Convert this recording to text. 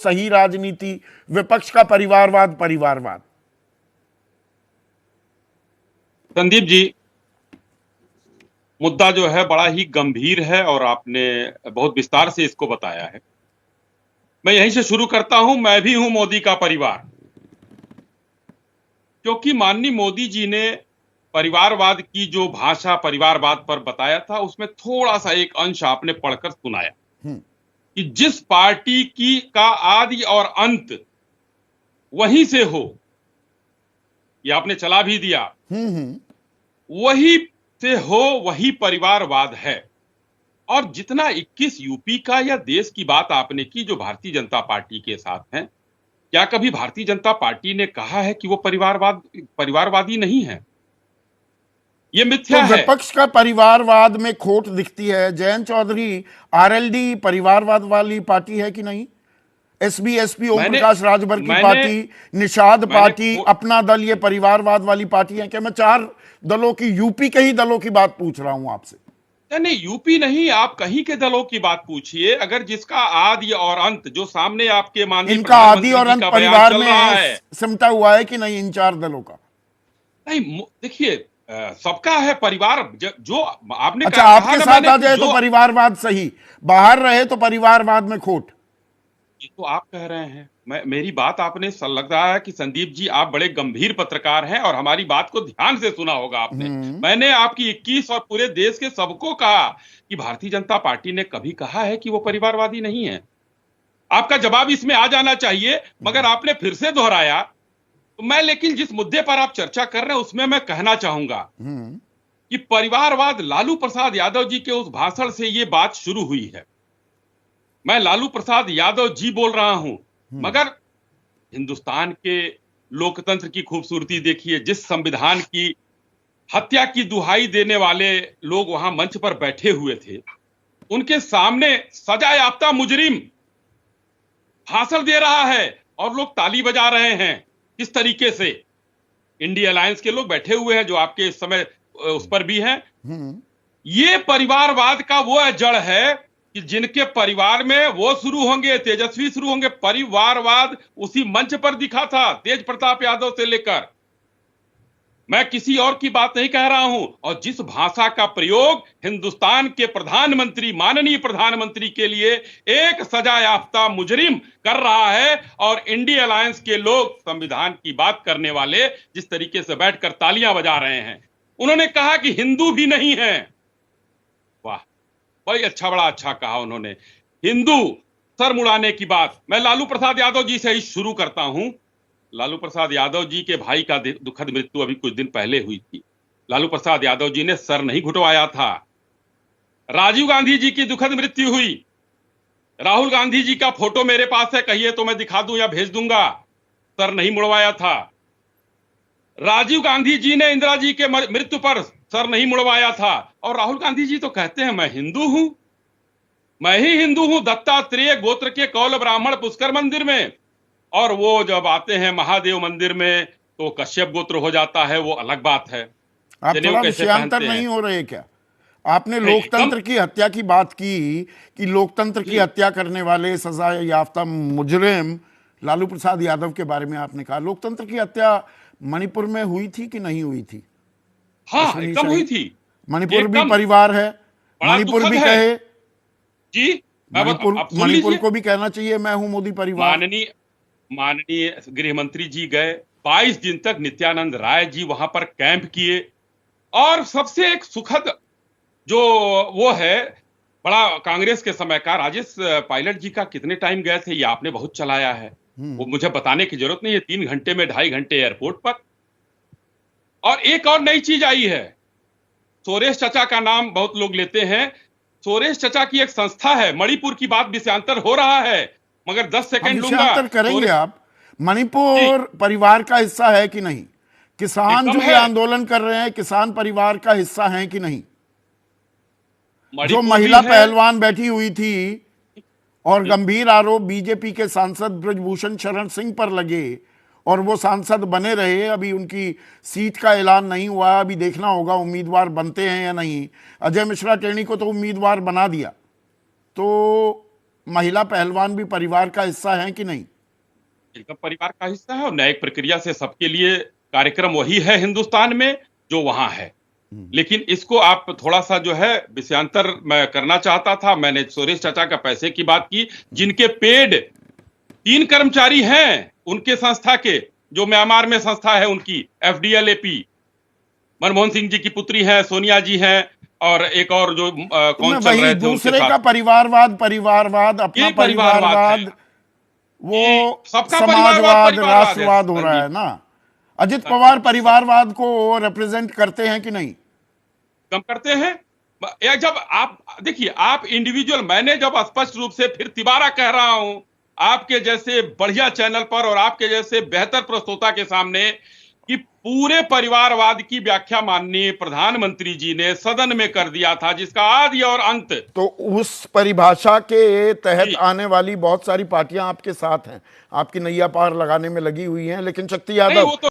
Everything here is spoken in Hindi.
सही राजनीति, विपक्ष का परिवारवाद परिवारवाद। संदीप जी, मुद्दा जो है बड़ा ही गंभीर है और आपने बहुत विस्तार से इसको बताया है। मैं यहीं से शुरू करता हूं। मैं भी हूं मोदी का परिवार, क्योंकि माननीय मोदी जी ने परिवारवाद की जो भाषा परिवारवाद पर बताया था, उसमें थोड़ा सा एक अंश आपने पढ़कर सुनाया कि जिस पार्टी की का आदि और अंत वहीं से हो, ये आपने चला भी दिया, वही से हो वही परिवारवाद है। और जितना 21 यूपी का या देश की बात आपने की जो भारतीय जनता पार्टी के साथ हैं, क्या कभी भारतीय जनता पार्टी ने कहा है कि वो परिवारवादी नहीं है? ये मिथ्या तो है। विपक्ष का परिवारवाद में खोट दिखती है। जयंत चौधरी, आरएलडी परिवारवाद वाली पार्टी है कि नहीं? एसबी एसपी ओम मैंने प्रकाश राजभर की मैंने पार्टी, निषाद मैंने पार्टी, अपना दल, ये परिवारवाद वाली पार्टी है क्या? मैं 4 दलों की, यूपी के ही दलों की बात पूछ रहा हूं आपसे। नहीं, यूपी नहीं, आप कहीं के दलों की बात पूछिए। अगर जिसका आदि और अंत जो सामने आपके माननीय इनका आदि प्रधानमंत्री और जी अंत का बयान परिवार चल रहा में है। सिमटा हुआ है कि नहीं इन 4 दलों का? नहीं, देखिए, सबका है परिवार। जो आपने अच्छा, कहा आपके ना, साथ मैंने आ कि जाए तो जो परिवारवाद सही, बाहर रहे तो परिवारवाद में खोट। ये तो आप कह रहे हैं। मेरी बात आपने लग रहा है कि संदीप जी आप बड़े गंभीर पत्रकार हैं और हमारी बात को ध्यान से सुना होगा आपने। मैंने आपकी 21 और पूरे देश के सबको कहा कि भारतीय जनता पार्टी ने कभी कहा है कि वो परिवारवादी नहीं है। आपका जवाब इसमें आ जाना चाहिए, मगर आपने फिर से दोहराया। तो मैं, लेकिन जिस मुद्दे पर आप चर्चा कर रहे हैं उसमें मैं कहना चाहूंगा कि परिवारवाद लालू प्रसाद यादव जी के उस भाषण से ये बात शुरू हुई है। मैं लालू प्रसाद यादव जी बोल रहा हूं, मगर हिंदुस्तान के लोकतंत्र की खूबसूरती देखिए। जिस संविधान की हत्या की दुहाई देने वाले लोग वहां मंच पर बैठे हुए थे, उनके सामने सजा याफ्ता मुजरिम भाषण दे रहा है और लोग ताली बजा रहे हैं। किस तरीके से इंडिया अलायंस के लोग बैठे हुए हैं जो आपके इस समय उस पर भी हैं। ये परिवारवाद का वो जड़ है कि जिनके परिवार में वो शुरू होंगे, तेजस्वी शुरू होंगे। परिवारवाद उसी मंच पर दिखा था, तेज प्रताप यादव से लेकर। मैं किसी और की बात नहीं कह रहा हूं। और जिस भाषा का प्रयोग हिंदुस्तान के प्रधानमंत्री, माननीय प्रधानमंत्री के लिए एक सजा याफ्ता मुजरिम कर रहा है, और इंडिया अलायंस के लोग, संविधान की बात करने वाले, जिस तरीके से बैठकर तालियां बजा रहे हैं। उन्होंने कहा कि हिंदू भी नहीं है। वाह, बड़ी बड़ा अच्छा कहा उन्होंने। हिंदू सर मुड़ाने की बात। मैं लालू प्रसाद यादव जी से ही शुरू करता हूं। लालू प्रसाद यादव जी के भाई का दुखद मृत्यु अभी कुछ दिन पहले हुई थी। लालू प्रसाद यादव जी ने सर नहीं घुटवाया था। राजीव गांधी जी की दुखद मृत्यु हुई। राहुल गांधी जी का फोटो मेरे पास है, कहिए तो मैं दिखा दूं या भेज दूंगा। सर नहीं मुड़वाया था। राजीव गांधी जी ने इंदिरा जी के मृत्यु पर सर नहीं मुड़वाया था। और राहुल गांधी जी तो कहते हैं मैं हिंदू हूं, मैं ही हिंदू हूं, दत्तात्रेय गोत्र के कौल ब्राह्मण पुष्कर मंदिर में। और वो जब आते हैं महादेव मंदिर में तो कश्यप गोत्र हो जाता है, वो अलग बात है। आप जनेऊ थोड़ा कैसे विषयांतर पहनते हैं? नहीं हो रहे क्या? आपने नहीं, एकदम। लोकतंत्र की हत्या की बात की कि लोकतंत्र की जी, हत्या करने वाले सजा याफ्ता मुजरिम लालू प्रसाद यादव के बारे में आपने कहा। लोकतंत्र की हत्या मणिपुर में हुई थी कि नहीं हुई थी? हाँ, अश्विनी एकदम हुई शाही, थी। मणिपुर भी एकदम। परिवार है। बड़ा मणिपुर दुखद भी है। कहे, जी, मणिपुर अब सुन मणिपुर लीजिए। को भी कहना चाहिए मैं हूं मोदी परिवार। माननीय माननीय गृह मंत्री जी गए, 22 दिन तक नित्यानंद राय जी वहां पर कैंप किए। और सबसे एक सुखद जो वो है, बड़ा कांग्रेस के समय का, राजेश पायलट जी का कितने टाइम गए थे ये आपने बहुत चलाया है। वो मुझे बताने की जरूरत नहीं है, 3 घंटे में 2.5 घंटे एयरपोर्ट पर। और एक और नई चीज आई है। सोरेश चचा का नाम बहुत लोग लेते हैं। सोरेश चचा की एक संस्था है, मणिपुर की बात विषयांतर हो रहा है, मगर 10 हम सेकंड लूंगा। विषयांतर करेंगे। सोरेश आप, जी, मणिपुर परिवार का हिस्सा है कि नहीं? किसान एकदम जो ये है। आंदोलन कर रहे हैं, किसान परिवार का हिस्सा हैं कि नहीं? जो मणिपुर भी महिला है। पहलवान बैठी हुई थी और गंभीर आरोप बीजेपी के सांसद ब्रजभूषण शरण सिंह पर लगे और वो सांसद बने रहे, अभी उनकी सीट का ऐलान नहीं हुआ, अभी देखना होगा उम्मीदवार बनते हैं या नहीं। अजय मिश्रा टेनी को तो उम्मीदवार बना दिया। तो महिला पहलवान भी परिवार का हिस्सा हैं कि नहीं? एकदम परिवार का हिस्सा है और न्यायिक प्रक्रिया से सबके लिए कार्यक्रम वही है हिंदुस्तान में जो वहां है। लेकिन इसको आप थोड़ा सा जो है विषयांतर मैं करना चाहता था। मैंने सुरेश चाचा का पैसे की बात की, जिनके पेड 3 कर्मचारी हैं उनके संस्था के, जो म्यांमार में संस्था है उनकी FDLAP। मनमोहन सिंह जी की पुत्री हैं, सोनिया जी हैं, और एक और जो कौन चल वही रहे थे उनके दूसरे का साथ। परिवारवाद अपना ये परिवारवाद है। परिवारवाद, वो ये सबका समाजवाद परिवारवाद है, राष्ट्रवाद हो रहा है संदीप। ना। अजित पवार परिवारवाद को रिप्रेजेंट करते हैं कि नहीं? कम करते हैं। जब आप देखिए, आप इंडिविजुअल, मैंने जब स्पष्ट रूप से फिर तिबारा कह रहा हूं आपके जैसे बढ़िया चैनल पर और आपके जैसे बेहतर प्रस्तोता के सामने, कि पूरे परिवारवाद की व्याख्या माननीय प्रधानमंत्री जी ने सदन में कर दिया था, जिसका आदि और अंत। तो उस परिभाषा के तहत जी। आने वाली बहुत सारी पार्टियां आपके साथ हैं, आपकी नैया पार लगाने में लगी हुई हैं, लेकिन शक्ति नहीं, यादव वो तो